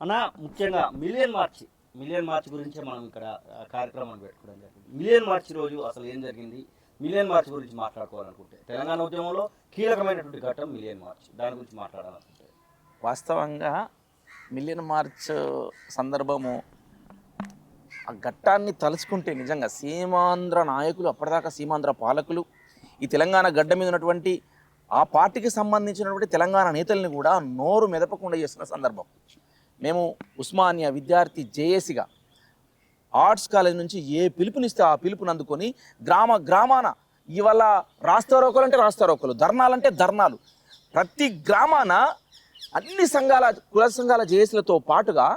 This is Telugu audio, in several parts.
అన్న ముఖ్యంగా మిలియన్ మార్చ్ గురించే మనం ఇక్కడ కార్యక్రమాన్ని పెట్టుకోవడం జరిగింది. మిలియన్ మార్చ్ రోజు అసలు ఏం జరిగింది, మిలియన్ మార్చ్ గురించి మాట్లాడుకోవాలనుకుంటే తెలంగాణ ఉద్యమంలో కీలకమైనటువంటి ఘట్టం మిలియన్ మార్చ్, దాని గురించి మాట్లాడాలనుకుంటే వాస్తవంగా మిలియన్ మార్చ్ సందర్భము ఆ ఘట్టాన్ని తలుచుకుంటే నిజంగా సీమాంధ్ర నాయకులు, అప్పటిదాకా సీమాంధ్ర పాలకులు, ఈ తెలంగాణ గడ్డ మీద ఉన్నటువంటి ఆ పార్టీకి సంబంధించినటువంటి తెలంగాణ నేతల్ని కూడా నోరు మెదపకుండా చేస్తున్న సందర్భం. మేము ఉస్మానియా విద్యార్థి జేఏసీగా ఆర్ట్స్ కాలేజ్ నుంచి ఏ పిలుపునిస్తే ఆ పిలుపుని అందుకొని గ్రామాన ఇవాళ రాస్తారోకలు అంటే రాస్తారోకలు, ధర్నాలంటే ధర్నాలు, ప్రతి గ్రామాన అన్ని సంఘాల కుల సంఘాల జేఏసీలతో పాటుగా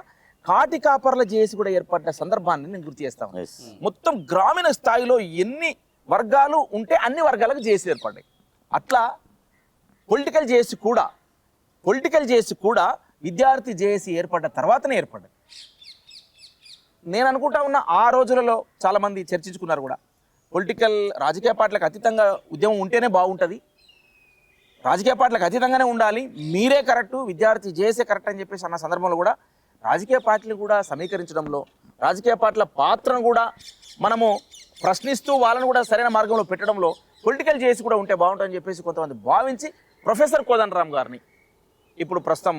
కాటి కాపర్ల జేఏసీ కూడా ఏర్పడ్డ సందర్భాన్ని నేను గుర్తు చేస్తాను. మొత్తం గ్రామీణ స్థాయిలో ఎన్ని వర్గాలు ఉంటే అన్ని వర్గాలకు జేఏసీ ఏర్పడ్డాయి. అట్లా పొలిటికల్ జేఏసీ కూడా విద్యార్థి జేఏసీ ఏర్పడ్డ తర్వాతనే ఏర్పడ్డది. నేను అనుకుంటా ఉన్న ఆ రోజులలో చాలామంది చర్చించుకున్నారు కూడా, రాజకీయ పార్టీలకు అతీతంగా ఉద్యమం ఉంటేనే బాగుంటుంది, రాజకీయ పార్టీలకు అతీతంగానే ఉండాలి, మీరే కరెక్టు, విద్యార్థి జేఏసీ కరెక్ట్ అని చెప్పేసి అన్న సందర్భంలో కూడా రాజకీయ పార్టీలు కూడా సమీకరించడంలో, రాజకీయ పార్టీల పాత్రను కూడా మనము ప్రశ్నిస్తూ వాళ్ళను కూడా సరైన మార్గంలో పెట్టడంలో పొలిటికల్ జేఏసీ కూడా ఉంటే బాగుంటుందని చెప్పేసి కొంతమంది భావించి ప్రొఫెసర్ కోదండరామ్ గారిని, ఇప్పుడు ప్రస్తుతం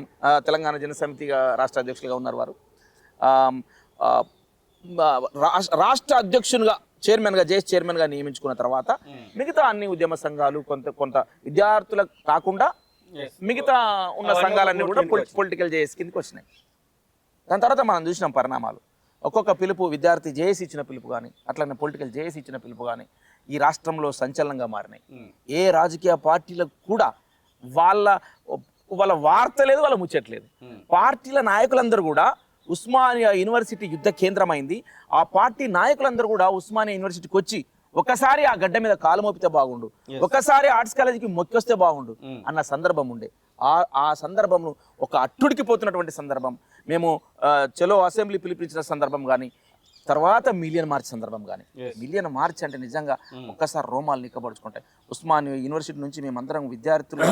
తెలంగాణ జనసమితిగా రాష్ట్ర అధ్యక్షులుగా ఉన్నారు వారు, రాష్ట్ర అధ్యక్షునిగా జేఏసీ చైర్మన్గా నియమించుకున్న తర్వాత మిగతా అన్ని ఉద్యమ సంఘాలు కొంత విద్యార్థులకు కాకుండా మిగతా ఉన్న సంఘాలన్నీ కూడా పొలిటికల్ జేఏసీ కిందకి వచ్చినాయి. దాని తర్వాత మనం చూసినాం పరిణామాలు. ఒక్కొక్క పిలుపు విద్యార్థి జేఏసీ ఇచ్చిన పిలుపు కానీ, అట్లనే పొలిటికల్ జేఏసీ ఇచ్చిన పిలుపు కానీ ఈ రాష్ట్రంలో సంచలనంగా మారినాయి. ఏ రాజకీయ పార్టీలకు కూడా వాళ్ళ వార్త లేదు, వాళ్ళ ముచ్చట్లేదు. పార్టీల నాయకులందరూ కూడా ఉస్మానియా యూనివర్సిటీ యుద్ధ కేంద్రమైంది. ఆ పార్టీ నాయకులందరూ కూడా ఉస్మానియా యూనివర్సిటీకి వచ్చి ఒకసారి ఆ గడ్డ మీద కాలు మోపితే బాగుండు, ఒకసారి ఆర్ట్స్ కాలేజీకి మొక్కొస్తే బాగుండు అన్న సందర్భం ఉండే. ఆ సందర్భంను ఒక అట్టుడికి పోతున్నటువంటి సందర్భం. మేము చలో అసెంబ్లీ పిలిపించిన సందర్భం కానీ, తర్వాత మిలియన్ మార్చ్ సందర్భం కానీ, మిలియన్ మార్చ్ అంటే నిజంగా ఒక్కసారి రోమాలు నిక్కబడుచుకుంటాయి. ఉస్మానియా యూనివర్సిటీ నుంచి మేమందరం విద్యార్థులు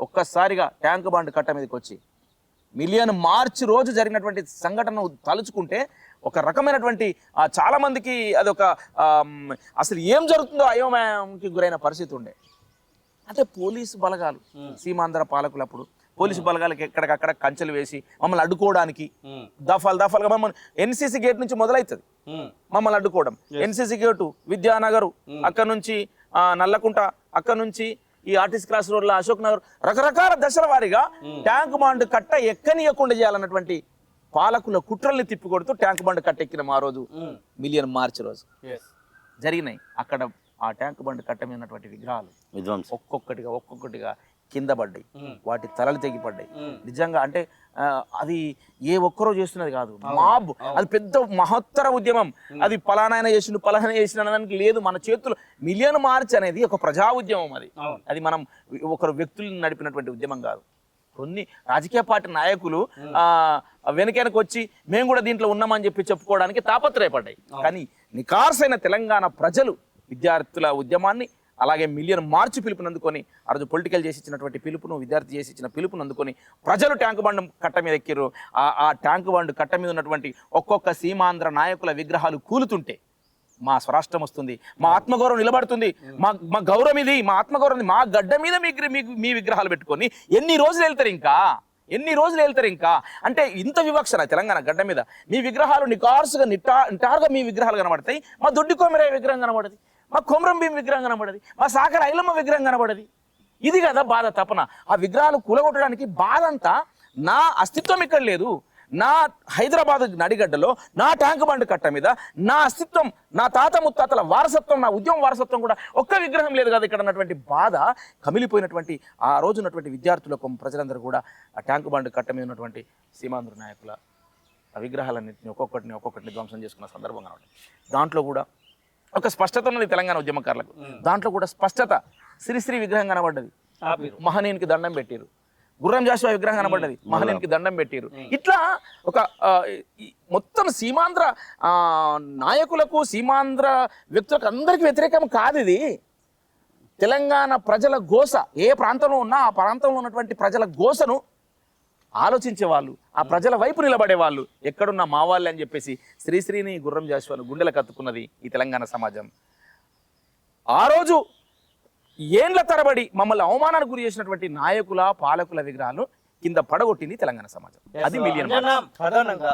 ఒక్కసారిగా ట్యాంక్ బండ్ కట్ట మీదకి వచ్చి మిలియన్ మార్చ్ రోజు జరిగినటువంటి సంఘటనను తలుచుకుంటే ఒక రకమైనటువంటి చాలా మందికి అదొక అసలు ఏం జరుగుతుందో అయోమయంకి గురైన పరిస్థితి ఉండే. అంటే పోలీసు బలగాలు, సీమాంధ్ర పాలకులు అప్పుడు పోలీసు బలగాలకి ఎక్కడికక్కడ కంచెలు వేసి మమ్మల్ని అడ్డుకోవడానికి దఫాలుగా మమ్మల్ని ఎన్సీసీ గేట్ నుంచి మొదలవుతుంది మమ్మల్ని అడ్డుకోవడం. ఎన్సీసీ గేటు, విద్యానగర్, అక్కడ నుంచి నల్లకుంట, అక్కడ నుంచి ఈ ఆర్టిస్ట్ క్రాస్ రోడ్ల అశోక్ నగర్, రకరకాల దశల వారీగా ట్యాంక్ బండ్ కట్ట ఎక్కనియకుండా చేయాలన్నటువంటి పాలకుల కుట్రల్ని తిప్పికొడుతూ ట్యాంక్ బండ్ కట్ట ఎక్కిన ఆ రోజు మిలియన్ మార్చ్ రోజు జరిగినాయి. అక్కడ ఆ ట్యాంక్ బండ్ కట్ట మీద ఉన్నటువంటి విగ్రహాలు ఒక్కొక్కటిగా కింద పడ్డాయి, వాటి తలలు తెగిపడ్డాయి. నిజంగా అంటే అది ఏ ఒక్కరో చేస్తున్నది కాదు, మాబ్, అది పెద్ద మహత్తర ఉద్యమం. అది పలానా చేసిన అనడానికి లేదు. మన చేతులు మిలియన్ మార్చ్ అనేది ఒక ప్రజా ఉద్యమం. అది మనం ఒకరు వ్యక్తులను నడిపినటువంటి ఉద్యమం కాదు. కొన్ని రాజకీయ పార్టీ నాయకులు వెనకెనకు వచ్చి మేము కూడా దీంట్లో ఉన్నామని చెప్పి చెప్పుకోవడానికి తాపత్రయపడ్డాయి. కానీ నికార్సైన తెలంగాణ ప్రజలు విద్యార్థుల ఉద్యమాన్ని, అలాగే మిలియన్ మార్చ్ పిలుపుని అందుకొని, ఆ రోజు పొలిటికల్ చేసి ఇచ్చినటువంటి పిలుపును, విద్యార్థి చేసి ఇచ్చిన పిలుపుని అందుకొని ప్రజలు ట్యాంక్ బండ్ కట్ట మీద ఎక్కిర్రు. ఆ ట్యాంక్ బండ్ కట్ట మీద ఉన్నటువంటి ఒక్కొక్క సీమాంధ్ర నాయకుల విగ్రహాలు కూలుతుంటే మా స్వరాష్ట్రం వస్తుంది, మా ఆత్మగౌరవం నిలబడుతుంది, మా గౌరవం ఇది, మా ఆత్మగౌరవం, మా గడ్డ మీద మీ విగ్రహాలు పెట్టుకొని ఎన్ని రోజులు వెళ్తారు ఇంకా అంటే ఇంత వివక్షణ తెలంగాణ గడ్డ మీద. మీ విగ్రహాలు నికార్సుగా నిటారుగా మీ విగ్రహాలు కనబడతాయి, మా దొడ్డి కొమరయ్య విగ్రహం కనబడది, మా కొమరం భీం విగ్రహం కనబడది, మా సాగర్ ఐలమ్మ విగ్రహం కనబడది. ఇది కదా బాధ, తపన. ఆ విగ్రహాలు కూలగొట్టడానికి బాధ అంతా నా అస్తిత్వం ఇక్కడ లేదు, నా హైదరాబాద్ నడిగడ్డలో నా ట్యాంక్ బండ్ కట్ట మీద నా అస్తిత్వం, నా తాత ముత్తాతల వారసత్వం, నా ఉద్యమ వారసత్వం కూడా ఒక్క విగ్రహం లేదు కదా ఇక్కడ అన్నటువంటి బాధ కమిలిపోయినటువంటి ఆ రోజు ఉన్నటువంటి విద్యార్థులకు, ప్రజలందరూ కూడా ఆ ట్యాంక్ బండ్ కట్ట మీద ఉన్నటువంటి సీమాంధ్ర నాయకుల ఆ విగ్రహాలన్నింటినీ ఒక్కొక్కటిని ధ్వంసం చేసుకున్న సందర్భం కాబట్టి దాంట్లో కూడా ఒక స్పష్టత ఉన్నది తెలంగాణ ఉద్యమకారులకు. దాంట్లో కూడా స్పష్టత, శ్రీశ్రీ విగ్రహం కనబడ్డది, మహనీయునికి దండం పెట్టారు. గుర్రం జాషువా విగ్రహం కనబడ్డది, మహనీయునికి దండం పెట్టారు. ఇట్లా ఒక మొత్తం సీమాంధ్ర నాయకులకు, సీమాంధ్ర వ్యక్తులకు అందరికీ వ్యతిరేకం కాదు ఇది. తెలంగాణ ప్రజల గోస, ఏ ప్రాంతంలో ఉన్నా ఆ ప్రాంతంలో ఉన్నటువంటి ప్రజల గోసను ఆలోచించే వాళ్ళు, ఆ ప్రజల వైపు నిలబడే వాళ్ళు ఎక్కడున్న మా వాళ్ళే అని చెప్పేసి శ్రీశ్రీని గుర్రం జాషువాను గుండెల కత్తుకున్నది ఈ తెలంగాణ సమాజం. ఆ రోజు ఏండ్ల తరబడి మమ్మల్ని అవమానానికి గురి చేసినటువంటి నాయకుల పాలకుల విగ్రహాలు కింద పడగొట్టింది తెలంగాణ సమాజం. అది మిలియన్ మార్చ్. ప్రధానంగా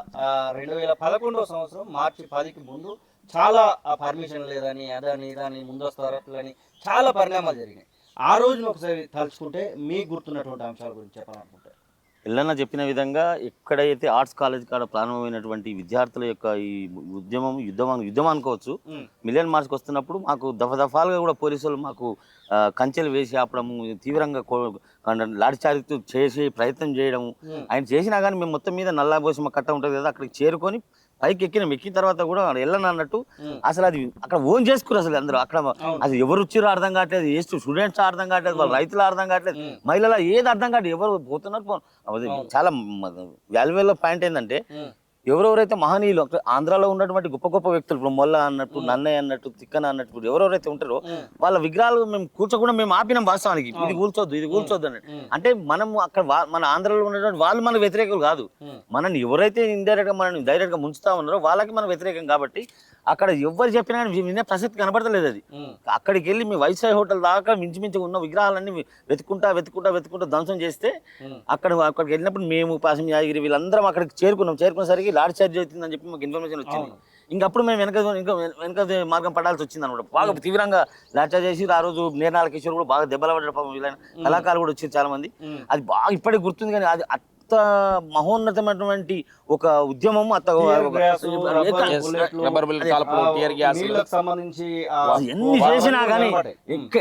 2011 సంవత్సరం మార్చి 10కి ముందు చాలా పర్మిషన్ లేదని అదని ఇదని ముందస్తు అరెస్టులని చాలా పరిణామాలు జరిగినాయి. ఆ రోజున ఒకసారి తలుచుకుంటే మీకు గుర్తున్నటువంటి అంశాల గురించి చెప్పాలనుకుంటే. ఎల్లన్న చెప్పిన విధంగా ఎక్కడైతే ఆర్ట్స్ కాలేజ్ కాడ ప్రారంభమైనటువంటి విద్యార్థుల యొక్క ఈ యుద్ధం అనుకోవచ్చు. మిలియన్ మార్చ్కి వస్తున్నప్పుడు మాకు దఫాలుగా కూడా పోలీసులు మాకు కంచెలు వేసి ఆపడము, తీవ్రంగా లాఠీచార్జ్ చేసి ప్రయత్నం చేయడము. ఆయన చేసినా కానీ మేము మొత్తం మీద నల్లాబోసి మా కట్ట ఉంటుంది కదా, అక్కడికి చేరుకొని పైకి ఎక్కిన తర్వాత కూడా వెళ్ళను అన్నట్టు అసలు అది అక్కడ ఓన్ చేసుకున్నారు. అసలు అందరూ అక్కడ అది ఎవరు వచ్చిరో అర్థం కావట్లేదు, ఏ స్టూడెంట్స్ అర్థం కావట్లేదు, వాళ్ళ రైతులు అర్థం కావట్లేదు, మహిళల ఏది అర్థం కావట్లేదు, ఎవరు పోతున్నారు. చాలా వాల్యుబుల్ పాయింట్ ఏంటంటే ఎవరెవరైతే మహనీయులు ఆంధ్రాలో ఉన్నటువంటి గొప్ప గొప్ప వ్యక్తులు, ఇప్పుడు మొల్ల అన్నట్టు, నన్నయ్య అన్నట్టు, తిక్కన అన్నట్టు ఎవరెవరైతే ఉంటారో వాళ్ళ విగ్రహాలు మేము కూర్చోకుండా మేము ఆపినాం వాస్తవానికి. ఇది కూర్చోద్దు ఇది కూర్చోద్దు అన్నట్టు. అంటే మనం అక్కడ మన ఆంధ్రాలో ఉన్నటువంటి వాళ్ళు మనకు వ్యతిరేకులు కాదు, మనల్ని ఎవరైతే ఇండైరెక్ట్ గా మనల్ని డైరెక్ట్ గా ముంచుతా ఉన్నారో వాళ్ళకి మనం వ్యతిరేకం. కాబట్టి అక్కడ ఎవరు చెప్పినా కానీ వినే ప్రసక్తి కనబడతలేదు. అది అక్కడికి వెళ్ళి మీ వైస్రాయ్ హోటల్ దాకా మించి ఉన్న విగ్రహాలన్నీ వెతుకుంటా ధ్వంసం చేస్తే అక్కడికి వెళ్ళినప్పుడు మేము పాసం యాదగిరి వీళ్ళందరం అక్కడికి చేరుకునేసరికి లారీ చార్జ్ అవుతుందని చెప్పి మాకు ఇన్ఫర్మేషన్ వచ్చింది. ఇంకప్పుడు మేము వెనక మార్గం పడాల్సి వచ్చింది అనమాట. బాగా తీవ్రంగా లారీ చార్జ్ చేసి ఆ రోజు నేర్నాల కిషోర్ కూడా బాగా దెబ్బలు పడ్డారు. వీళ్ళైన కళాకారులు కూడా వచ్చారు చాలా మంది. అది బాగా ఇప్పటికి గుర్తుంది. కానీ అది అంత మహోన్నతమైనటువంటి ఒక ఉద్యమం,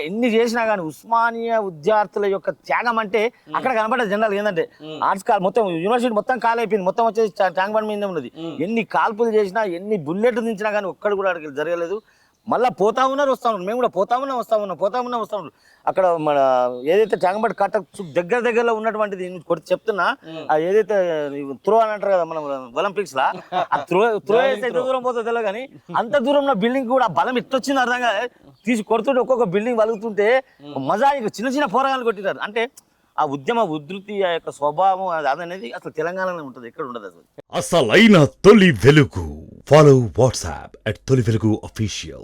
ఎన్ని చేసినా కానీ ఉస్మానియా విద్యార్థుల యొక్క త్యాగం అంటే అక్కడ కనబడే జనరల్ ఏంటంటే ఆర్ట్స్ మొత్తం యూనివర్సిటీ మొత్తం కాల్ అయిపోయింది, మొత్తం వచ్చేసి ట్యాంక్ బండ్ మీద ఉన్నది. ఎన్ని కాల్పులు చేసినా ఎన్ని బుల్లెట్లు దించినా కానీ ఒక్కడు కూడా అక్కడికి జరగలేదు. మళ్ళీ పోతా ఉన్నారు వస్తా ఉన్నారు, మేము కూడా పోతా ఉన్నాం. అక్కడ మన ఏదైతే ట్యాంక్ కట్ట దగ్గరలో ఉన్నటువంటిది చెప్తున్నా, ఏదైతే త్రో అని అంటారు కదా మనం ఒలింపిక్స్ లా, త్రో వేస్తే ఎంత దూరం పోతుందో తెలియదు. కానీ అంత దూరంలో బిల్డింగ్ కూడా బలం ఎట్టొచ్చింది అర్థంగా తీసి కొడుతుంటే ఒక్కొక్క బిల్డింగ్ వలుగుతుంటే మజా చిన్న పోరాగాలు కొట్టినారు. అంటే ఆ ఉద్యమ ఉధృతి, ఆ యొక్క స్వభావం అదనేది అసలు తెలంగాణలో ఉంటుంది, ఎక్కడ ఉండదు అసలు. అసలైన తొలి వెలుగు. ఫాలో వాట్సాప్ @తొలి వెలుగు official.